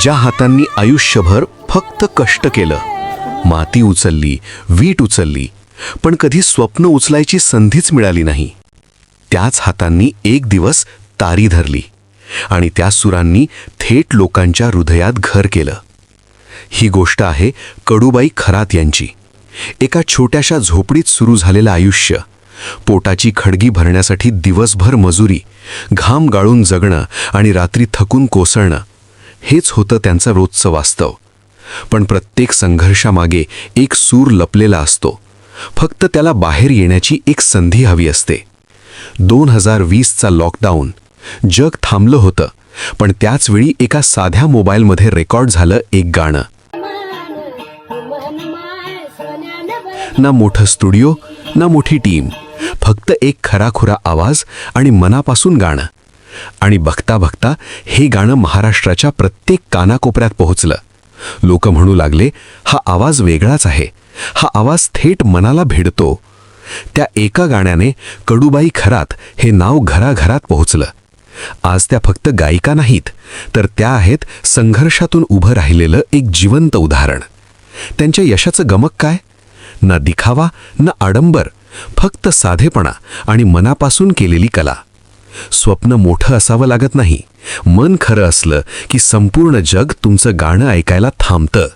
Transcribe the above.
ज्या हातांनी आयुष्यभर फक्त कष्ट केलं, माती उचलली, वीट उचलली, पण कधी स्वप्न उचलायची संधीच मिळाली नाही, त्याच हातांनी एक दिवस तारी धरली आणि त्या सुरांनी थेट लोकांच्या हृदयात घर केलं. ही गोष्ट आहे कडूबाई खरात यांची. एका छोट्याशा झोपडीत सुरू झालेलं आयुष्य, पोटाची खडगी भरण्यासाठी दिवसभर मजुरी, घाम गाळून जगणं आणि रात्री थकून कोसळणं, हेच होतं त्यांचं रोजचं वास्तव. पण प्रत्येक संघर्षामागे एक सूर लपलेला असतो. फक्त त्याला बाहेर येण्याची एक संधी हवी असते. 2020चा लॉकडाऊन. जग थांबलं होतं, पण त्याचवेळी एका साध्या मोबाईलमध्ये रेकॉर्ड झालं एक गाणं. ना मोठं स्टुडिओ, ना मोठी टीम, फक्त एक खराखुरा आवाज आणि मनापासून गाणं. आणि बघता बघता हे गाणं महाराष्ट्राच्या प्रत्येक कानाकोपऱ्यात पोहोचलं. लोक म्हणू लागले, हा आवाज वेगळाच आहे, हा आवाज थेट मनाला भिडतो. त्या एका गाण्याने कडूबाई खरात हे नाव घराघरात पोहोचलं. आज त्या फक्त गायिका नाहीत, तर त्या आहेत संघर्षातून उभं राहिलेलं एक जिवंत उदाहरण. त्यांच्या यशाचं गमक काय? ना दिखावा, ना आडंबर, फक्त साधेपणा आणि मनापासून केलेली कला. स्वप्न मोठं असावं लागत नाही. मन खरं असलं की संपूर्ण जग तुमचं गाणं ऐकायला थांबतं.